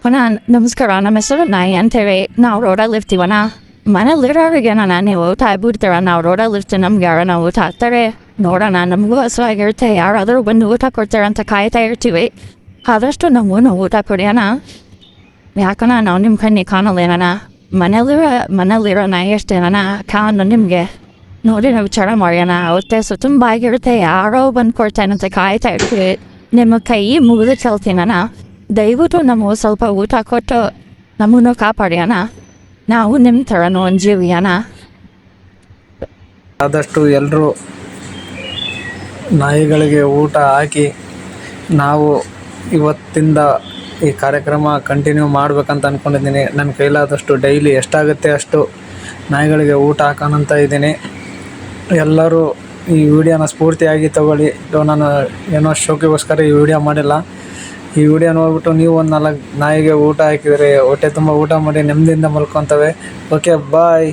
ಅಣ್ಣ ನಮಸ್ಕಾರ. ನಮ್ಮ ಹೆಸರು ನಾಯಿ ಅಂತೇಳಿ. ನಾವು ರೋಡಲ್ಲಿ ಇರ್ತೀವಣ್ಣ. ಮನೇಲಿರೋರಿಗೇನಣ್ಣ ನೀವು ಊಟ ಆಗ್ಬಿಡ್ತೀರ. ನಾವು ರೋಡಲ್ಲಿ ಇರ್ತೀವಿ, ನಮ್ಗೆ ಯಾರನ್ನ ಊಟ ಹಾಕ್ತಾರೆ ನೋಡೋಣ. ನಮಗೂ ಹಸುವಾಗಿರುತ್ತೆ, ಯಾರಾದರೂ ಬಂದು ಊಟ ಕೊಡ್ತಾರೆ ಅಂತ ಕಾಯ್ತಾ ಇರ್ತೀವಿ. ಆದಷ್ಟು ನಮಗೂ ಊಟ ಕೊಡಿ ಅಣ್ಣ. ಯಾಕಣ್ಣ ನಾವು ನಿಮ್ಮ ಕಣ್ಣಿಗೆ ಕಾಣಲ್ಲೇನಣ್ಣ? ಮನೇಲಿರೋ ನಾಯಿ ಅಷ್ಟೇನಣ್ಣ ಕಾಣು ನಿಮಗೆ. ನೋಡಿ ನಾವು ವಿಚಾರ ಮಾಡೋಣ. ಹೊಟ್ಟೆ ತುಂಬ ಆಗಿರುತ್ತೆ, ಯಾರೋ ಬಂದು ಕೊಡ್ತಾನೆ ಅಂತ ಕಾಯ್ತಾ ಇರ್ತೀವಿ. ನಿಮ್ಮ ಕೈ ಮುಗಿದು ಕೇಳ್ತೀನಣ್ಣ, ದಯವಿಟ್ಟು ನಮಗೆ ಸ್ವಲ್ಪ ಊಟ ಕೊಟ್ಟು ನಮಗೂ ಕಾಪಾಡಿ ಅಣ್ಣ. ನಾವು ನಿಮ್ಮ ಥರನೂ ಒಂದು ಜೀವಿ ಅಣ್ಣ. ಆದಷ್ಟು ಎಲ್ಲರೂ ನಾಯಿಗಳಿಗೆ ಊಟ ಹಾಕಿ ನಾವು ಇವತ್ತಿಂದ ಈ ಕಾರ್ಯಕ್ರಮ ಕಂಟಿನ್ಯೂ ಮಾಡ್ಬೇಕಂತ ಅಂದ್ಕೊಂಡಿದ್ದೀನಿ. ನನ್ನ ಕೈಲಾದಷ್ಟು ಡೈಲಿ ಎಷ್ಟಾಗುತ್ತೆ ಅಷ್ಟು ನಾಯಿಗಳಿಗೆ ಊಟ ಹಾಕೋಣಂತ ಇದ್ದೀನಿ. ಎಲ್ಲರೂ ಈ ವಿಡಿಯೋನ ಸ್ಫೂರ್ತಿಯಾಗಿ ತಗೊಳ್ಳಿ. ನಾನು ಏನೋ ಶೋಕಿಗೋಸ್ಕರ ಈ ವಿಡಿಯೋ ಮಾಡಿಲ್ಲ. ಈ ವಿಡಿಯೋ ನೋಡ್ಬಿಟ್ಟು ನೀವು ಒಂದು 4 ನಾಯಿಗೆ ಊಟ ಹಾಕಿದರೆ ಹೊಟ್ಟೆ ತುಂಬ ಊಟ ಮಾಡಿ ನೆಮ್ಮದಿಯಿಂದ ಮಲ್ಕೊತವೆ. ಓಕೆ, ಬಾಯ್.